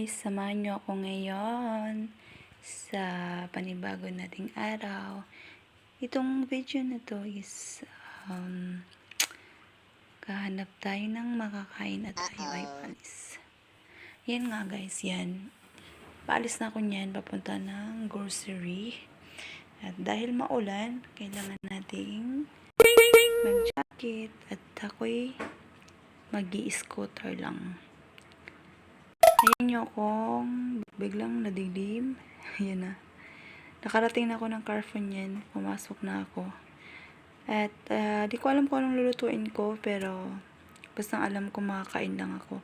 guys, samahan nyo ako ngayon sa panibago nating araw. Itong video na to is kahanap tayo ng makakain at tayo ay paalis. Yan nga guys, yan. Paalis na ako niyan, papunta ng grocery. At dahil maulan, kailangan nating mag-jacket at ako'y mag-i-scooter lang. Ayan nyo akong biglang nadilim. Ayan na. Nakarating na ako ng Carrefour niyan. Pumasok na ako. At di ko alam kung anong lulutuin ko. Pero basta alam ko makakain lang ako.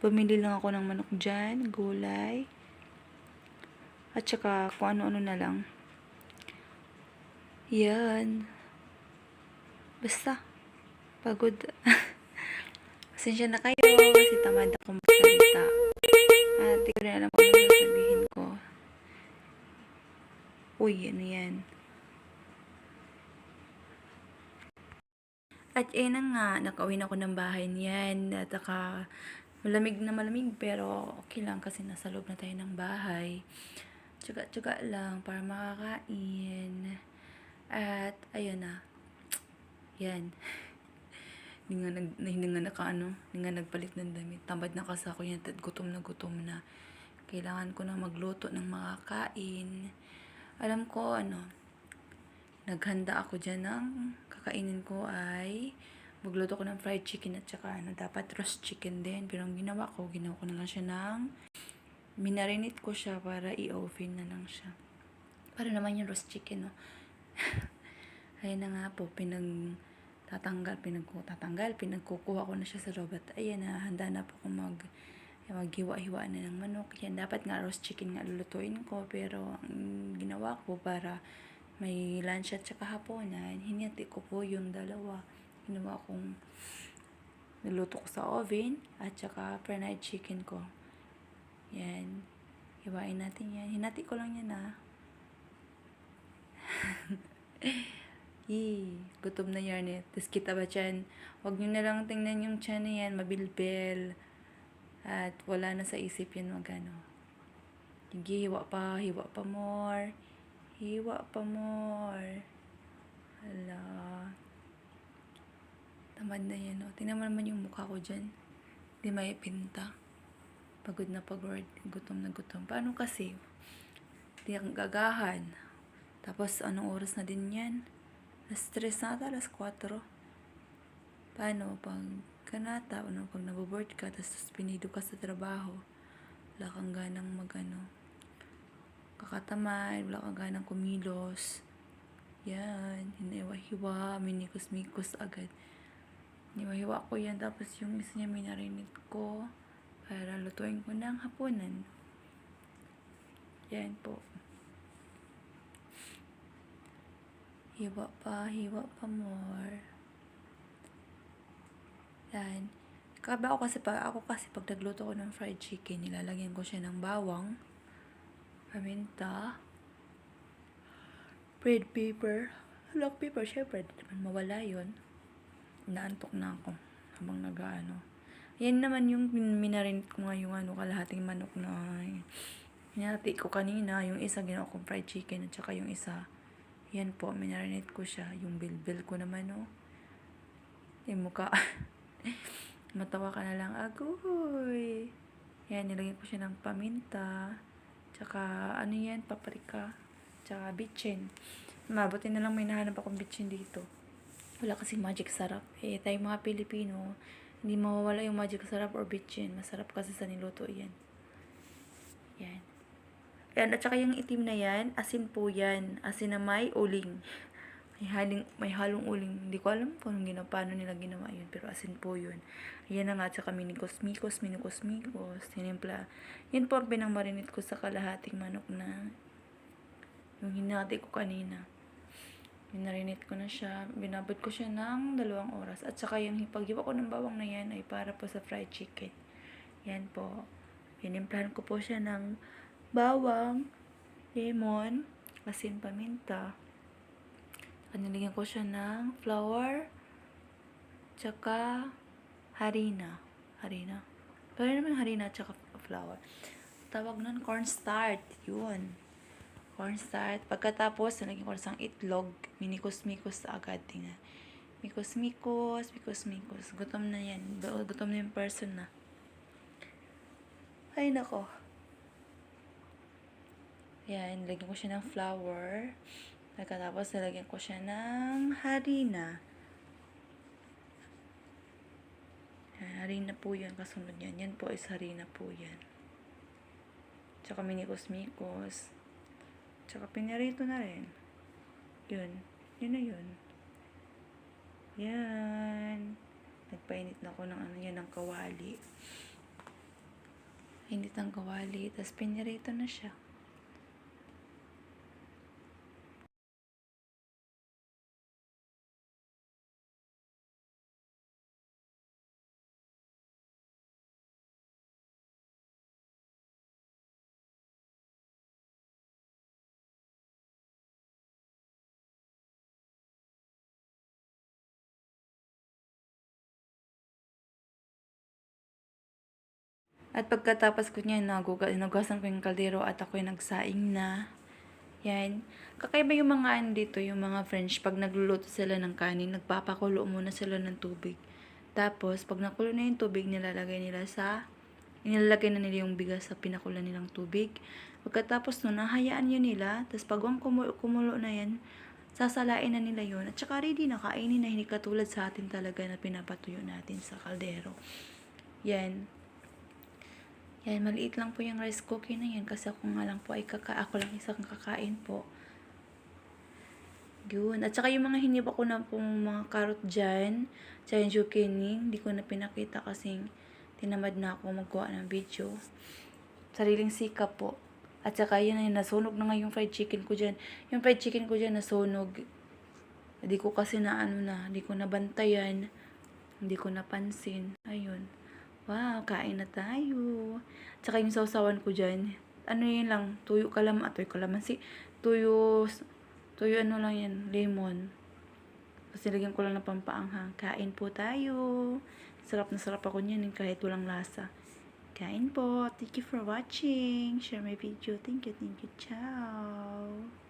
Bumili lang ako ng manok dyan, gulay. At saka kung ano-ano na lang. Yan. Basta. Pagod. Pasensya na kayo. Kasi tamad ako magsalita. At di ko rin alam kung ano sasabihin ko. Uy, ano yan? At yun na nga, nakauwi na ako ng bahay niyan. At malamig na malamig, pero okay lang kasi nasa loob na tayo ng bahay. Tsaga-tsaga lang para makakain. At ayun na. Yan. Hindi nga nagpalit ng damit. Tamad na kasi ako yan at gutom na. Kailangan ko na magluto ng makakain. Alam ko, naghanda ako dyan ng kakainin ko ay magluto ko ng fried chicken at saka dapat roast chicken din. Pero ang ginawa ko na lang siya minarinate ko siya para i-oven na lang siya. Para naman yung roast chicken, no? Ayun na nga po, pinagkukuha ko na siya sa loob at ayan na, handa na po akong maghiwa-hiwa na ng manok. Yan, dapat nga roast chicken nga lulutuin ko, pero ang ginawa ko para may lunch at saka hapunan, hinati ko po yung dalawa. Ginawa kong niluto ko sa oven at saka fried chicken ko. Yan, hiwain natin yan. Hinati ko lang yan gutom na yan eh. Tapos kita ba dyan? Huwag nyo na lang tingnan yung tiyan na yan, mabilbil. At wala na sa isip yan magano. Sige, hiwa pa more. Hiwa pa more. Hala. Tamad na yan, no? Tingnan mo naman yung mukha ko dyan. Di may pinta. Pagod na pagod. Gutom na gutom. Paano kasi? Di ang gagahan. Tapos, anong oras na din yan? Alas 3 na ata, alas 4. Paano? Pag naboboard ka, tapos pinido ka sa trabaho, wala kang ganang kakatamad, wala kang ganang kumilos. Yan, hiniwa-hiwa, minikos-mikos agad. Hiniwa-hiwa ko yan, tapos yung isa niya minarinate ko para lutuin ko ng hapunan. Yan po. Hiwa pa more. Yan. Ako kasi pag nagluto ko ng fried chicken, nilalagyan ko siya ng bawang, paminta, red pepper, black pepper, syempre, di naman mawala yun. Naantok na ako habang Yan naman yung minarinate ko nga yung kalahating manok na hinati ko kanina. Yung isa ginawa kong fried chicken at saka yung isa, yan po, minarinate ko siya. Yung bilbil ko naman, yung mukha. Matawa ka na lang, agoy. Yan, nilagyan ko siya ng paminta. Tsaka, paprika. Tsaka bitchin. Mabuti na lang may nahanap akong bitchin dito. Wala kasi magic sarap. Tayo mga Pilipino, hindi mawawala yung magic sarap or bitchin. Masarap kasi sa niluto yan. Yan. Yan, at saka yung itim na yan, asin po yan. Asin na may uling. May halong uling. Hindi ko alam kung paano nila ginawa yun. Pero asin po yun. Ayan na nga. Tsaka minikos-mikos. Tinimpla. Yan po ang pinangmarinate ko sa kalahating manok na yung hinati ko kanina. Minarinate ko na siya. Binabad ko siya ng 2 oras. At saka yung paghiwa ko ng bawang na yan ay para po sa fried chicken. Yan po. Pinimplahan ko po siya ng bawang, lemon, asin, paminta. Nilagyan ko siya ng flour, tsaka harina. Pero naman harina tsaka flour. tawag nun, cornstarch. Yun. Cornstarch. Pagkatapos, nalagyan ko isang itlog. Minikos-mikos agad. Tingnan. Mikos-mikos. Gutom na yan. Gutom na yung person na. Ay, nako. Yan, lagyan ko siya ng flour. Pagkatapos, nalagyan ko siya ng harina. Harina po yan, kasunod yan. Yan po is harina po yan. Tsaka minikos-mikos. Tsaka pinirito na rin. Yun. Yun na yun. Yan. Nagpainit na ako ng ano yan, ng kawali. Init ng kawali. Tapos pinirito na siya. At pagkatapos ko niyan, nagugasan ko yung kaldero at ako'y nagsaing na. Yan. Kakaiba yung mga ano dito, yung mga French, pag nagluluto sila ng kanin, nagpapakulo muna sila ng tubig. Tapos, pag nakulo na yung tubig, nilalagay na nila yung bigas sa pinakulan nilang tubig. Pagkatapos nun, nahayaan yun nila. Tapos, pag ang kumulo na yan, sasalain na nila yun. At saka ready na, kainin na, hindi katulad sa atin talaga na pinapatuyo natin sa kaldero. Yan. Yan, maliit lang po yung rice cookie na yan kasi ako nga lang po ay ako lang isang kakain po. Yun. At saka yung mga hiniba ko na pong mga carrot dyan, tsaka yung zucchini, hindi ko na pinakita kasi tinamad na ako magkuha ng video. Sariling sikap po. At saka yun ay nasunog na nga yung fried chicken ko dyan. Yung fried chicken ko dyan nasunog. Hindi ko kasi hindi ko nabantayan. Hindi ko napansin. Ayun. Wow, kain na tayo. Tsaka yung sausawan ko dyan, ano yun lang, tuyo kalamansi, tuyo ano lang yan, lemon. Kasi lagyan ko lang ng pampaanghang. Kain po tayo. Sarap na sarap ako niyan kahit walang lasa. Kain po. Thank you for watching. Share my video. Thank you. Ciao.